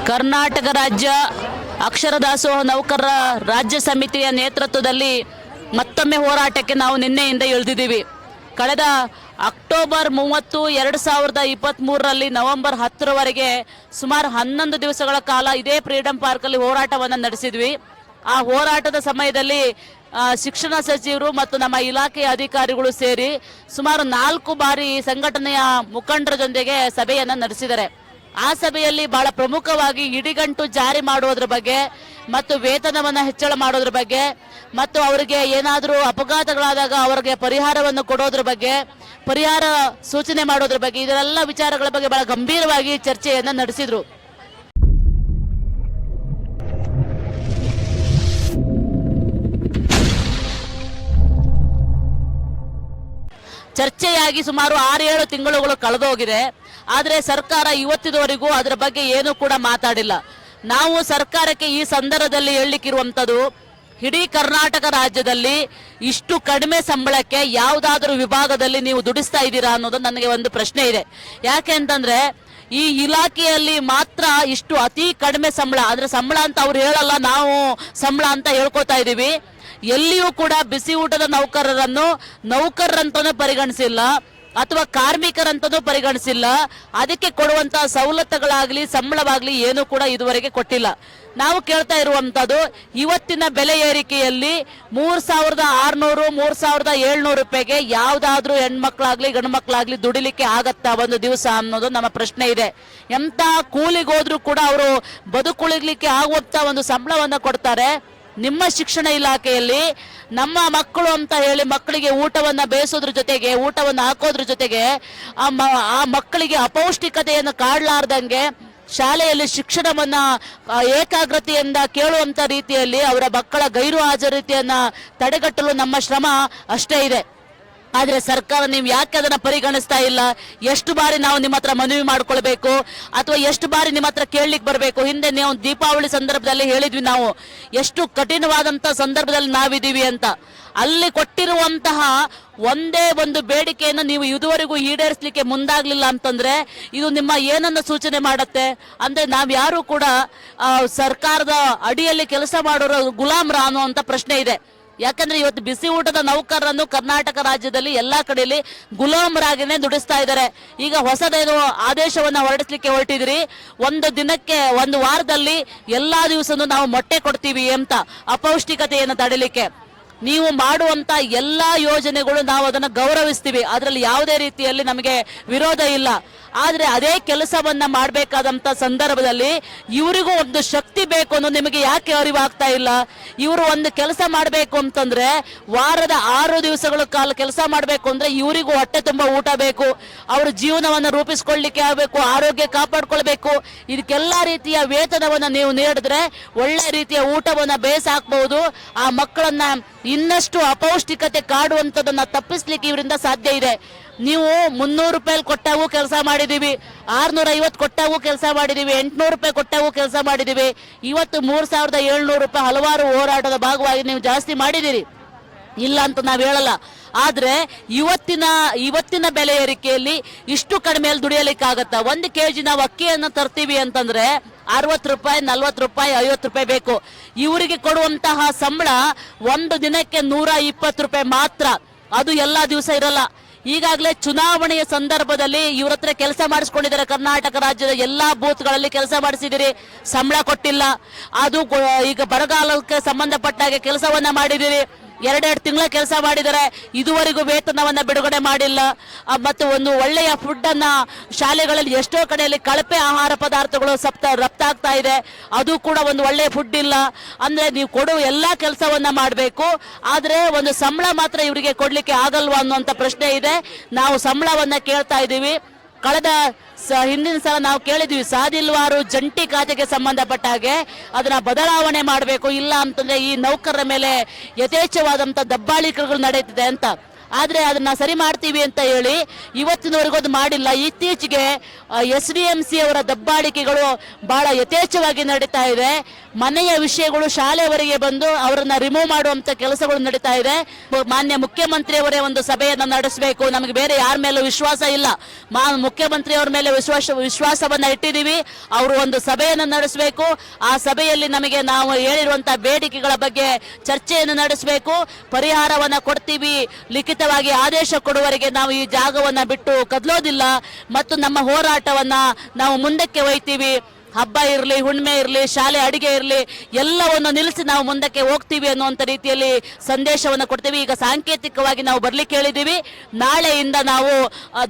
ಕರ್ನಾಟಕ ರಾಜ್ಯ ಅಕ್ಷರ ದಾಸೋಹ ನೌಕರರ ರಾಜ್ಯ ಸಮಿತಿಯ ನೇತೃತ್ವದಲ್ಲಿ ಮತ್ತೊಮ್ಮೆ ಹೋರಾಟಕ್ಕೆ ನಾವು ನಿನ್ನೆಯಿಂದ ಇಳಿದಿದ್ದೀವಿ. ಕಳೆದ ಅಕ್ಟೋಬರ್ 30, 2023ರಲ್ಲಿ ನವೆಂಬರ್ 10ರವರೆಗೆ ಸುಮಾರು 11 ದಿವಸಗಳ ಕಾಲ ಇದೇ ಫ್ರೀಡಂ ಪಾರ್ಕಲ್ಲಿ ಹೋರಾಟವನ್ನು ನಡೆಸಿದ್ವಿ. ಆ ಹೋರಾಟದ ಸಮಯದಲ್ಲಿ ಶಿಕ್ಷಣ ಸಚಿವರು ಮತ್ತು ನಮ್ಮ ಇಲಾಖೆಯ ಅಧಿಕಾರಿಗಳು ಸೇರಿ ಸುಮಾರು 4 ಬಾರಿ ಸಂಘಟನೆಯ ಮುಖಂಡರ ಜೊತೆಗೆ ಸಭೆಯನ್ನು ನಡೆಸಿದ್ದಾರೆ. ಆ ಸಭೆಯಲ್ಲಿ ಬಹಳ ಪ್ರಮುಖವಾಗಿ ಇಡಿಗಂಟು ಜಾರಿ ಮಾಡುವುದರ ಬಗ್ಗೆ ಮತ್ತು ವೇತನವನ್ನು ಹೆಚ್ಚಳ ಮಾಡೋದ್ರ ಬಗ್ಗೆ ಮತ್ತು ಅವರಿಗೆ ಏನಾದರೂ ಅಪಘಾತಗಳಾದಾಗ ಅವರಿಗೆ ಪರಿಹಾರವನ್ನು ಕೊಡೋದ್ರ ಬಗ್ಗೆ, ಪರಿಹಾರ ಸೂಚನೆ ಮಾಡೋದ್ರ ಬಗ್ಗೆ, ಇದೆಲ್ಲ ವಿಚಾರಗಳ ಬಗ್ಗೆ ಬಹಳ ಗಂಭೀರವಾಗಿ ಚರ್ಚೆಯನ್ನು ನಡೆಸಿದ್ರು. ಚರ್ಚೆಯಾಗಿ ಸುಮಾರು 6-7 ತಿಂಗಳುಗಳು ಕಳೆದೋಗಿದೆ. ಆದರೆ ಸರ್ಕಾರ ಇವತ್ತಿನವರೆಗೂ ಅದರ ಬಗ್ಗೆ ಏನೂ ಕೂಡ ಮಾತಾಡಿಲ್ಲ. ನಾವು ಸರ್ಕಾರಕ್ಕೆ ಈ ಸಂದರ್ಭದಲ್ಲಿ ಹೇಳಲಿಕ್ಕಿರುವಂಥದ್ದು, ಇಡೀ ಕರ್ನಾಟಕ ರಾಜ್ಯದಲ್ಲಿ ಇಷ್ಟು ಕಡಿಮೆ ಸಂಬಳಕ್ಕೆ ಯಾವುದಾದ್ರೂ ವಿಭಾಗದಲ್ಲಿ ನೀವು ದುಡಿಸ್ತಾ ಇದ್ದೀರಾ ಅನ್ನೋದು ನನಗೆ ಒಂದು ಪ್ರಶ್ನೆ ಇದೆ. ಯಾಕೆ ಅಂತಂದ್ರೆ ಈ ಇಲಾಖೆಯಲ್ಲಿ ಮಾತ್ರ ಇಷ್ಟು ಅತಿ ಕಡಿಮೆ ಸಂಬಳ, ಅಂದ್ರೆ ಸಂಬಳ ಅಂತ ಅವ್ರು ಹೇಳಲ್ಲ, ನಾವು ಸಂಬಳ ಅಂತ ಹೇಳ್ಕೊತಾ ಇದ್ದೀವಿ. ಎಲ್ಲಿಯೂ ಕೂಡ ಬಿಸಿ ಊಟದ ನೌಕರರನ್ನು ನೌಕರರಂತಾನೂ ಪರಿಗಣಿಸಿಲ್ಲ ಅಥವಾ ಕಾರ್ಮಿಕರಂತನೂ ಪರಿಗಣಿಸಿಲ್ಲ. ಅದಕ್ಕೆ ಕೊಡುವಂತಹ ಸವಲತ್ತುಗಳಾಗ್ಲಿ ಸಂಬಳವಾಗ್ಲಿ ಏನೂ ಕೂಡ ಇದುವರೆಗೆ ಕೊಟ್ಟಿಲ್ಲ. ನಾವು ಕೇಳ್ತಾ ಇರುವಂತದ್ದು, ಇವತ್ತಿನ ಬೆಲೆ ಏರಿಕೆಯಲ್ಲಿ 3600, 3700 ರೂಪಾಯಿಗೆ ಯಾವ್ದಾದ್ರೂ ಹೆಣ್ಮಕ್ಳಾಗ್ಲಿ ಗಂಡು ಮಕ್ಳಾಗ್ಲಿ ದುಡಿಲಿಕ್ಕೆ ಆಗತ್ತಾ ಒಂದು ದಿವಸ ಅನ್ನೋದು ನಮ್ಮ ಪ್ರಶ್ನೆ ಇದೆ. ಎಂತ ಕೂಲಿಗೋದ್ರೂ ಕೂಡ ಅವರು ಬದುಕುಳಿಗ್ಲಿಕ್ಕೆ ಆಗುವಂತ ಒಂದು ಸಂಬಳವನ್ನು ಕೊಡ್ತಾರೆ. ನಿಮ್ಮ ಶಿಕ್ಷಣ ಇಲಾಖೆಯಲ್ಲಿ ನಮ್ಮ ಮಕ್ಕಳು ಅಂತ ಹೇಳಿ ಮಕ್ಕಳಿಗೆ ಊಟವನ್ನ ಬೇಯಿಸೋದ್ರ ಜೊತೆಗೆ, ಊಟವನ್ನು ಹಾಕೋದ್ರ ಜೊತೆಗೆ ಆ ಮಕ್ಕಳಿಗೆ ಅಪೌಷ್ಟಿಕತೆಯನ್ನು ಕಾಡಲಾರ್ದಂಗೆ ಶಾಲೆಯಲ್ಲಿ ಶಿಕ್ಷಣವನ್ನ ಏಕಾಗ್ರತೆಯಿಂದ ಕೇಳುವಂತ ರೀತಿಯಲ್ಲಿ ಅವರ ಮಕ್ಕಳ ಗೈರು ಹಾಜರಾತಿಯನ್ನ ತಡೆಗಟ್ಟಲು ನಮ್ಮ ಶ್ರಮ ಅಷ್ಟೇ ಇದೆ. ಆದರೆ ಸರ್ಕಾರ ನೀವು ಯಾಕೆ ಅದನ್ನ ಪರಿಗಣಿಸ್ತಾ ಇಲ್ಲ? ಎಷ್ಟು ಬಾರಿ ನಾವು ನಿಮ್ಮ ಹತ್ರ ಮನವಿ ಮಾಡ್ಕೊಳ್ಬೇಕು ಅಥವಾ ಎಷ್ಟು ಬಾರಿ ನಿಮ್ಮ ಹತ್ರ ಕೇಳಲಿಕ್ಕೆ ಬರಬೇಕು? ಹಿಂದೆ ನೀವು ದೀಪಾವಳಿ ಸಂದರ್ಭದಲ್ಲಿ ಹೇಳಿದ್ವಿ, ನಾವು ಎಷ್ಟು ಕಠಿಣವಾದಂತಹ ಸಂದರ್ಭದಲ್ಲಿ ನಾವಿದ್ದೀವಿ ಅಂತ. ಅಲ್ಲಿ ಕೊಟ್ಟಿರುವಂತಹ ಒಂದೇ ಒಂದು ಬೇಡಿಕೆಯನ್ನು ನೀವು ಇದುವರೆಗೂ ಈಡೇರಿಸಲಿಕ್ಕೆ ಮುಂದಾಗ್ಲಿಲ್ಲ ಅಂತಂದ್ರೆ ಇದು ನಿಮ್ಮ ಏನನ್ನ ಸೂಚನೆ ಮಾಡುತ್ತೆ ಅಂದ್ರೆ ನಾವ್ಯಾರು ಕೂಡ ಸರ್ಕಾರದ ಅಡಿಯಲ್ಲಿ ಕೆಲಸ ಮಾಡೋರು ಗುಲಾಮ್ರ ಅನ್ನುವಂತ ಪ್ರಶ್ನೆ ಇದೆ. ಯಾಕಂದ್ರೆ ಇವತ್ತು ಬಿಸಿ ಊಟದ ನೌಕರರನ್ನು ಕರ್ನಾಟಕ ರಾಜ್ಯದಲ್ಲಿ ಎಲ್ಲಾ ಕಡೆಯಲ್ಲಿ ಗುಲಾಮರಾಗಿನೇ ದುಡಿಸ್ತಾ ಇದ್ದಾರೆ. ಈಗ ಹೊಸದೇನು ಆದೇಶವನ್ನ ಹೊರಡಿಸ್ಲಿಕ್ಕೆ ಹೊರಟಿದ್ರಿ, ಒಂದು ದಿನಕ್ಕೆ, ಒಂದು ವಾರದಲ್ಲಿ ಎಲ್ಲಾ ದಿವಸನೂ ನಾವು ಮೊಟ್ಟೆ ಕೊಡ್ತೀವಿ ಅಂತ ಅಪೌಷ್ಟಿಕತೆಯನ್ನು ತಡೆಯಲಿಕ್ಕೆ. ನೀವು ಮಾಡುವಂತ ಎಲ್ಲಾ ಯೋಜನೆಗಳು ನಾವು ಅದನ್ನು ಗೌರವಿಸ್ತೀವಿ, ಅದರಲ್ಲಿ ಯಾವುದೇ ರೀತಿಯಲ್ಲಿ ನಮಗೆ ವಿರೋಧ ಇಲ್ಲ. ಆದ್ರೆ ಅದೇ ಕೆಲಸವನ್ನ ಮಾಡಬೇಕಾದಂತ ಸಂದರ್ಭದಲ್ಲಿ ಇವರಿಗೂ ಒಂದು ಶಕ್ತಿ ಬೇಕು ಅನ್ನೋದು ನಿಮಗೆ ಯಾಕೆ ಅರಿವಾಗ್ತಾ ಇಲ್ಲ? ಇವರು ಒಂದು ಕೆಲಸ ಮಾಡಬೇಕು ಅಂತಂದ್ರೆ ವಾರದ 6 ದಿವಸಗಳ ಕಾಲ ಕೆಲಸ ಮಾಡಬೇಕು ಅಂದ್ರೆ ಇವರಿಗೂ ಹೊಟ್ಟೆ ತುಂಬಾ ಊಟ ಬೇಕು, ಅವ್ರ ಜೀವನವನ್ನ ರೂಪಿಸ್ಕೊಳ್ಳಿಕ್ಕೆ ಆಗಬೇಕು, ಆರೋಗ್ಯ ಕಾಪಾಡ್ಕೊಳ್ಬೇಕು. ಇದಕ್ಕೆಲ್ಲಾ ರೀತಿಯ ವೇತನವನ್ನ ನೀವು ನೀಡಿದ್ರೆ ಒಳ್ಳೆ ರೀತಿಯ ಊಟವನ್ನ ಬೇಯಿಸಾಕ್ಬಹುದು. ಆ ಮಕ್ಕಳನ್ನ ಇನ್ನಷ್ಟು ಅಪೌಷ್ಟಿಕತೆ ಕಾಡುವಂಥದ್ದನ್ನ ತಪ್ಪಿಸ್ಲಿಕ್ಕೆ ಇವರಿಂದ ಸಾಧ್ಯ ಇದೆ. ನೀವು 300 ರೂಪಾಯಿ ಕೊಟ್ಟಾಗೂ ಕೆಲಸ ಮಾಡಿದೀವಿ, 650 ಕೊಟ್ಟಾಗೂ ಕೆಲಸ ಮಾಡಿದೀವಿ, 800 ರೂಪಾಯಿ ಕೊಟ್ಟಾಗೂ ಕೆಲಸ ಮಾಡಿದೀವಿ. ಇವತ್ತು 3700 ರೂಪಾಯಿ ಹಲವಾರು ಹೋರಾಟದ ಭಾಗವಾಗಿ ನೀವು ಜಾಸ್ತಿ ಮಾಡಿದಿರಿ, ಇಲ್ಲ ಅಂತ ನಾವು ಹೇಳಲ್ಲ. ಆದ್ರೆ ಇವತ್ತಿನ ಬೆಲೆ ಏರಿಕೆಯಲ್ಲಿ ಇಷ್ಟು ಕಡಿಮೆಯಲ್ಲಿ ದುಡಿಯಲಿಕ್ಕಾಗತ್ತಾ? 1 kg ನಾವು ಅಕ್ಕಿಯನ್ನು ತರ್ತೀವಿ ಅಂತಂದ್ರೆ 60 ರೂಪಾಯಿ, 40 ರೂಪಾಯಿ, 50 ರೂಪಾಯಿ ಬೇಕು. ಇವರಿಗೆ ಕೊಡುವಂತಹ ಸಂಬಳ ಒಂದು ದಿನಕ್ಕೆ 120 ರೂಪಾಯಿ ಮಾತ್ರ. ಅದು ಎಲ್ಲಾ ದಿವಸ ಇರಲ್ಲ. ಈಗಾಗಲೇ ಚುನಾವಣೆಯ ಸಂದರ್ಭದಲ್ಲಿ ಇವ್ರ ಹತ್ರ ಕೆಲಸ ಮಾಡಿಸ್ಕೊಂಡಿದ್ದಾರೆ. ಕರ್ನಾಟಕ ರಾಜ್ಯದ ಎಲ್ಲಾ ಬೂತ್ಗಳಲ್ಲಿ ಕೆಲಸ ಮಾಡಿಸಿದಿರಿ, ಸಂಬಳ ಕೊಟ್ಟಿಲ್ಲ. ಅದು ಈಗ ಬರಗಾಲಕ್ಕೆ ಸಂಬಂಧಪಟ್ಟಾಗೆ ಕೆಲಸವನ್ನ ಮಾಡಿದಿರಿ, 2 ತಿಂಗಳ ಕೆಲಸ ಮಾಡಿದರೆ ಇದುವರೆಗೂ ವೇತನವನ್ನ ಬಿಡುಗಡೆ ಮಾಡಿಲ್ಲ. ಮತ್ತು ಒಂದು ಒಳ್ಳೆಯ ಫುಡ್ ಅನ್ನ ಶಾಲೆಗಳಲ್ಲಿ ಎಷ್ಟೋ ಕಡೆಯಲ್ಲಿ ಕಳಪೆ ಆಹಾರ ಪದಾರ್ಥಗಳು ರಫ್ತಾಗ್ತಾ ಇದೆ, ಅದು ಕೂಡ ಒಂದು ಒಳ್ಳೆಯ ಫುಡ್ ಇಲ್ಲ. ಅಂದ್ರೆ ನೀವು ಕೊಡುವ ಎಲ್ಲಾ ಕೆಲಸವನ್ನ ಮಾಡಬೇಕು, ಆದ್ರೆ ಒಂದು ಸಂಬಳ ಮಾತ್ರ ಇವರಿಗೆ ಕೊಡ್ಲಿಕ್ಕೆ ಆಗಲ್ವಾ ಅನ್ನುವಂತ ಪ್ರಶ್ನೆ ಇದೆ. ನಾವು ಸಂಬಳವನ್ನ ಕೇಳ್ತಾ ಇದ್ದೀವಿ. ಕಳೆದ ಹಿಂದಿನ ಸಲ ನಾವು ಕೇಳಿದ್ವಿ, ಸಾದಿಲ್ವಾರು ಜಂಟಿ ಖಾತೆಗೆ ಸಂಬಂಧಪಟ್ಟ ಹಾಗೆ ಅದನ್ನ ಬದಲಾವಣೆ ಮಾಡಬೇಕು, ಇಲ್ಲ ಅಂತಂದ್ರೆ ಈ ನೌಕರರ ಮೇಲೆ ಯಥೇಚ್ಛವಾದಂತ ದಬ್ಬಾಳಿಕೆಗಳು ನಡೆಯುತ್ತಿದೆ ಅಂತ. ಆದ್ರೆ ಅದನ್ನ ಸರಿ ಮಾಡ್ತೀವಿ ಅಂತ ಹೇಳಿ ಇವತ್ತಿನವರೆಗೂ ಅದು ಮಾಡಿಲ್ಲ. ಇತ್ತೀಚೆಗೆ SDMC ಅವರ ದಬ್ಬಾಳಿಕೆಗಳು ಬಹಳ ಯಥೇಚ್ಛವಾಗಿ ನಡೀತಾ ಇದೆ. ಮನೆಯ ವಿಷಯಗಳು ಶಾಲೆಯವರೆಗೆ ಬಂದು ಅವರನ್ನ ರಿಮೂವ್ ಮಾಡುವಂತ ಕೆಲಸಗಳು ನಡೀತಾ ಇದೆ. ಮಾನ್ಯ ಮುಖ್ಯಮಂತ್ರಿಯವರೇ ಒಂದು ಸಭೆಯನ್ನು ನಡೆಸಬೇಕು. ನಮಗೆ ಬೇರೆ ಯಾರ ಮೇಲೂ ವಿಶ್ವಾಸ ಇಲ್ಲ. ಮುಖ್ಯಮಂತ್ರಿಯವರ ಮೇಲೆ ವಿಶ್ವಾಸವನ್ನ ಇಟ್ಟಿದ್ದೀವಿ. ಅವರು ಒಂದು ಸಭೆಯನ್ನು ನಡೆಸಬೇಕು. ಆ ಸಭೆಯಲ್ಲಿ ನಮಗೆ ನಾವು ಹೇಳಿರುವಂತಹ ಬೇಡಿಕೆಗಳ ಬಗ್ಗೆ ಚರ್ಚೆಯನ್ನು ನಡೆಸಬೇಕು. ಪರಿಹಾರವನ್ನ ಕೊಡ್ತೀವಿ, ಲಿಖಿತವಾಗಿ ಆದೇಶ ಕೊಡುವವರೆಗೆ ನಾವು ಈ ಜಾಗವನ್ನ ಬಿಟ್ಟು ಕದಲೋದಿಲ್ಲ ಮತ್ತು ನಮ್ಮ ಹೋರಾಟವನ್ನ ನಾವು ಮುಂದಕ್ಕೆ ಒಯ್ತೀವಿ. ಹಬ್ಬ ಇರಲಿ, ಹುಣ್ಣಿಮೆ ಇರಲಿ, ಶಾಲೆ ಅಡಿಗೆ ಇರಲಿ, ಎಲ್ಲವನ್ನು ನಿಲ್ಲಿಸಿ ನಾವು ಮುಂದಕ್ಕೆ ಹೋಗ್ತೀವಿ ಅನ್ನುವಂಥ ರೀತಿಯಲ್ಲಿ ಸಂದೇಶವನ್ನು ಕೊಡ್ತೀವಿ. ಈಗ ಸಾಂಕೇತಿಕವಾಗಿ ನಾವು ಬರ್ಲಿಕ್ಕೆ ಹೇಳಿದ್ದೀವಿ. ನಾಳೆಯಿಂದ ನಾವು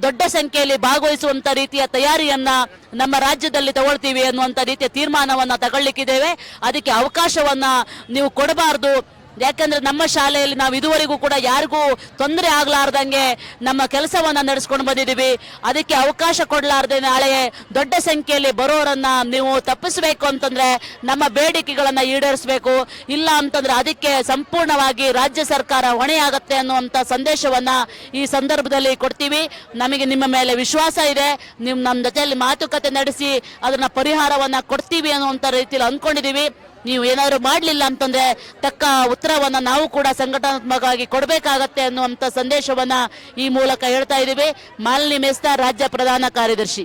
ದೊಡ್ಡ ಸಂಖ್ಯೆಯಲ್ಲಿ ಭಾಗವಹಿಸುವಂತ ರೀತಿಯ ತಯಾರಿಯನ್ನ ನಮ್ಮ ರಾಜ್ಯದಲ್ಲಿ ತಗೊಳ್ತೀವಿ ಅನ್ನುವಂಥ ರೀತಿಯ ತೀರ್ಮಾನವನ್ನ ತಗೊಳ್ಳಿಕ್ಕಿದ್ದೇವೆ. ಅದಕ್ಕೆ ಅವಕಾಶವನ್ನ ನೀವು ಕೊಡಬಾರ್ದು. ಯಾಕಂದ್ರೆ ನಮ್ಮ ಶಾಲೆಯಲ್ಲಿ ನಾವು ಇದುವರೆಗೂ ಕೂಡ ಯಾರಿಗೂ ತೊಂದರೆ ಆಗ್ಲಾರ್ದಂಗೆ ನಮ್ಮ ಕೆಲಸವನ್ನ ನಡೆಸ್ಕೊಂಡು ಬಂದಿದ್ದೀವಿ. ಅದಕ್ಕೆ ಅವಕಾಶ ಕೊಡಲಾರ್ದೆ ನಾಳೆ ದೊಡ್ಡ ಸಂಖ್ಯೆಯಲ್ಲಿ ಬರೋರನ್ನ ನೀವು ತಪ್ಪಿಸಬೇಕು ಅಂತಂದ್ರೆ ನಮ್ಮ ಬೇಡಿಕೆಗಳನ್ನ ಈಡೇರಿಸಬೇಕು. ಇಲ್ಲ ಅಂತಂದ್ರೆ ಅದಕ್ಕೆ ಸಂಪೂರ್ಣವಾಗಿ ರಾಜ್ಯ ಸರ್ಕಾರ ಹೊಣೆಯಾಗತ್ತೆ ಅನ್ನುವಂತ ಸಂದೇಶವನ್ನ ಈ ಸಂದರ್ಭದಲ್ಲಿ ಕೊಡ್ತೀವಿ. ನಮಗೆ ನಿಮ್ಮ ಮೇಲೆ ವಿಶ್ವಾಸ ಇದೆ. ನೀವು ನಮ್ಮ ಜೊತೆಯಲ್ಲಿ ಮಾತುಕತೆ ನಡೆಸಿ ಅದನ್ನ ಪರಿಹಾರವನ್ನ ಕೊಡ್ತೀವಿ ಅನ್ನುವಂತ ರೀತಿಯಲ್ಲಿ ಅಂದ್ಕೊಂಡಿದೀವಿ. ನೀವು ಏನಾದ್ರು ಮಾಡಲಿಲ್ಲ ಅಂತಂದ್ರೆ ತಕ್ಕ ಉತ್ತರವನ್ನ ನಾವು ಕೂಡ ಸಂಘಟನಾತ್ಮಕವಾಗಿ ಕೊಡಬೇಕಾಗತ್ತೆ ಅನ್ನುವಂತ ಸಂದೇಶವನ್ನ ಈ ಮೂಲಕ ಹೇಳ್ತಾ ಇದ್ದೀವಿ. ಮಾಲಿನಿ ಮೆಸ್ತಾ, ರಾಜ್ಯ ಪ್ರಧಾನ ಕಾರ್ಯದರ್ಶಿ.